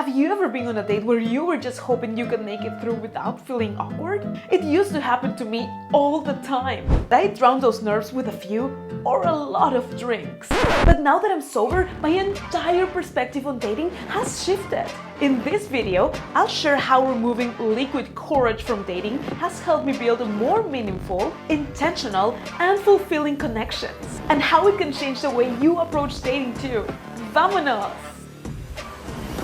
Have you ever been on a date where you were just hoping you could make it through without feeling awkward? It used to happen to me all the time. I drowned those nerves with a few or a lot of drinks. But now that I'm sober, my entire perspective on dating has shifted. In this video, I'll share how removing liquid courage from dating has helped me build more meaningful, intentional, and fulfilling connections, and how it can change the way you approach dating too. Vámonos!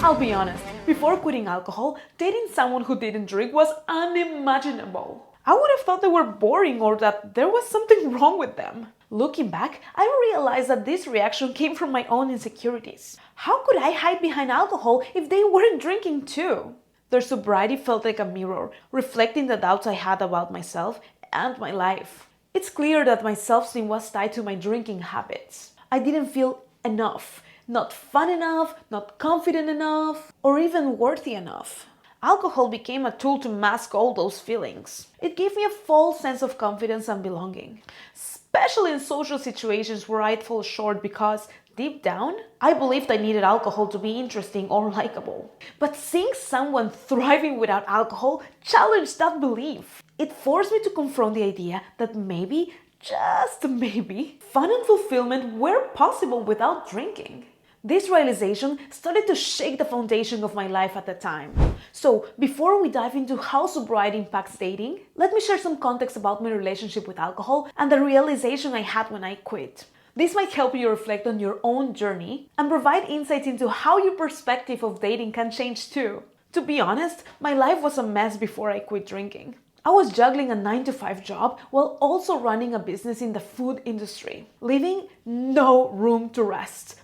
I'll be honest, before quitting alcohol, dating someone who didn't drink was unimaginable. I would have thought they were boring or that there was something wrong with them. Looking back, I realized that this reaction came from my own insecurities. How could I hide behind alcohol if they weren't drinking too? Their sobriety felt like a mirror, reflecting the doubts I had about myself and my life. It's clear that my self-esteem was tied to my drinking habits. I didn't feel enough. Not fun enough, not confident enough, or even worthy enough. Alcohol became a tool to mask all those feelings. It gave me a false sense of confidence and belonging, especially in social situations where I'd fall short because, deep down, I believed I needed alcohol to be interesting or likable. But seeing someone thriving without alcohol challenged that belief. It forced me to confront the idea that maybe, just maybe, fun and fulfillment were possible without drinking. This realization started to shake the foundation of my life at the time. So, before we dive into how sobriety impacts dating, let me share some context about my relationship with alcohol and the realization I had when I quit. This might help you reflect on your own journey and provide insights into how your perspective of dating can change too. To be honest, my life was a mess before I quit drinking. I was juggling a 9-to-5 job while also running a business in the food industry, leaving no room to rest,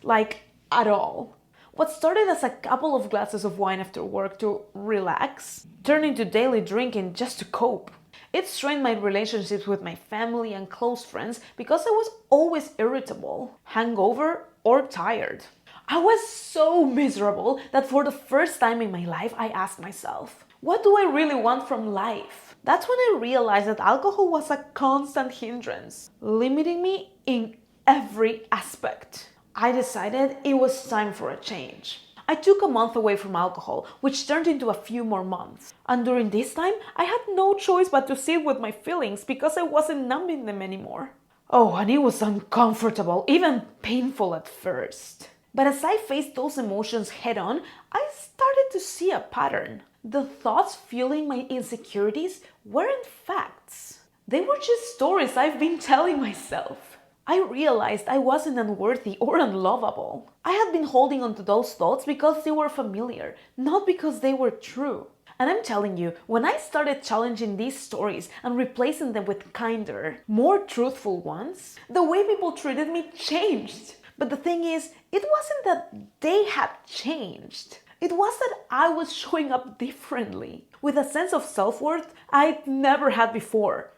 at all. What started as a couple of glasses of wine after work to relax turned into daily drinking just to cope. It strained my relationships with my family and close friends because I was always irritable, hungover, or tired. I was so miserable that for the first time in my life I asked myself, what do I really want from life? That's when I realized that alcohol was a constant hindrance, limiting me in every aspect. I decided it was time for a change. I took a month away from alcohol, which turned into a few more months. And during this time, I had no choice but to sit with my feelings because I wasn't numbing them anymore. Oh, and it was uncomfortable, even painful at first. But as I faced those emotions head on, I started to see a pattern. The thoughts fueling my insecurities weren't facts. They were just stories I've been telling myself. I realized I wasn't unworthy or unlovable. I had been holding on to those thoughts because they were familiar, not because they were true. And I'm telling you, when I started challenging these stories and replacing them with kinder, more truthful ones, the way people treated me changed. But the thing is, it wasn't that they had changed. It was that I was showing up differently, with a sense of self-worth I'd never had before.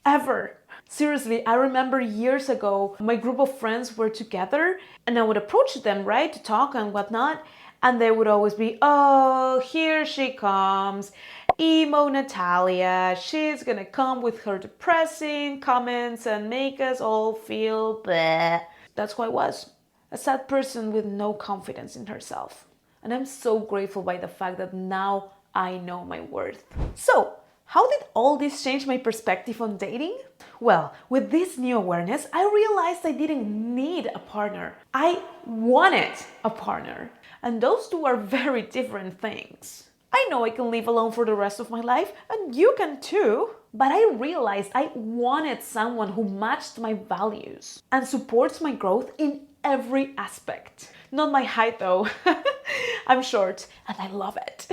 Ever. Seriously, I remember years ago, my group of friends were together and I would approach them, right, to talk and whatnot. And they would always be, oh, here she comes, emo Natalia. She's gonna come with her depressing comments and make us all feel bleh. That's who I was. A sad person with no confidence in herself. And I'm so grateful by the fact that now I know my worth. So, how did all this change my perspective on dating? Well, with this new awareness, I realized I didn't need a partner. I wanted a partner. And those two are very different things. I know I can live alone for the rest of my life, and you can too. But I realized I wanted someone who matched my values and supports my growth in every aspect. Not my height though. I'm short and I love it.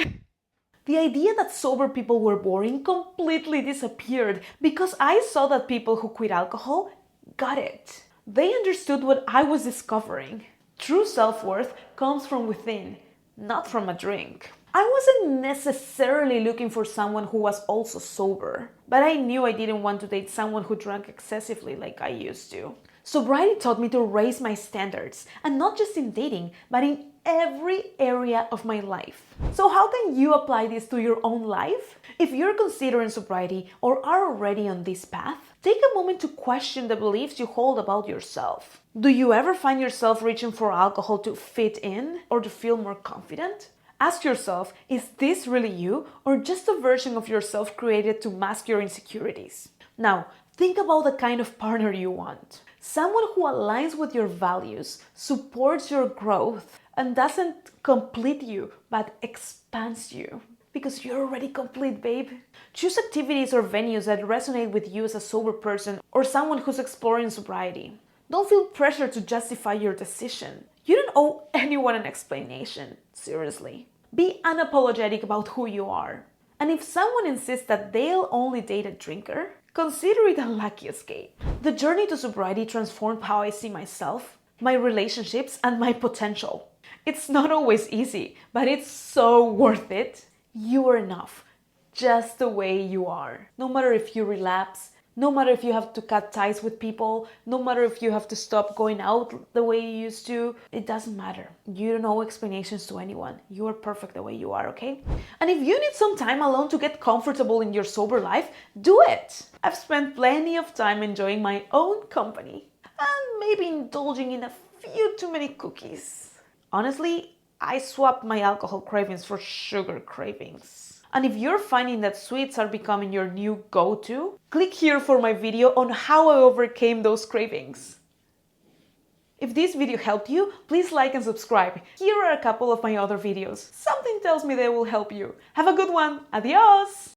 The idea that sober people were boring completely disappeared because I saw that people who quit alcohol got it. They understood what I was discovering. True self-worth comes from within, not from a drink. I wasn't necessarily looking for someone who was also sober, but I knew I didn't want to date someone who drank excessively like I used to. Sobriety taught me to raise my standards, and not just in dating, but in every area of my life. So how can you apply this to your own life? If you're considering sobriety or are already on this path, take a moment to question the beliefs you hold about yourself. Do you ever find yourself reaching for alcohol to fit in or to feel more confident? Ask yourself, is this really you or just a version of yourself created to mask your insecurities? Now, think about the kind of partner you want. Someone who aligns with your values, supports your growth, and doesn't complete you, but expands you. Because you're already complete, babe. Choose activities or venues that resonate with you as a sober person or someone who's exploring sobriety. Don't feel pressure to justify your decision. You don't owe anyone an explanation, seriously. Be unapologetic about who you are. And if someone insists that they'll only date a drinker, consider it a lucky escape. The journey to sobriety transformed how I see myself, my relationships, and my potential. It's not always easy, but it's so worth it. You are enough, just the way you are. No matter if you relapse, no matter if you have to cut ties with people, no matter if you have to stop going out the way you used to, it doesn't matter. You don't owe explanations to anyone. You are perfect the way you are, okay? And if you need some time alone to get comfortable in your sober life, do it. I've spent plenty of time enjoying my own company and maybe indulging in a few too many cookies. Honestly, I swapped my alcohol cravings for sugar cravings. And if you're finding that sweets are becoming your new go-to, click here for my video on how I overcame those cravings. If this video helped you, please like and subscribe. Here are a couple of my other videos. Something tells me they will help you. Have a good one. Adios!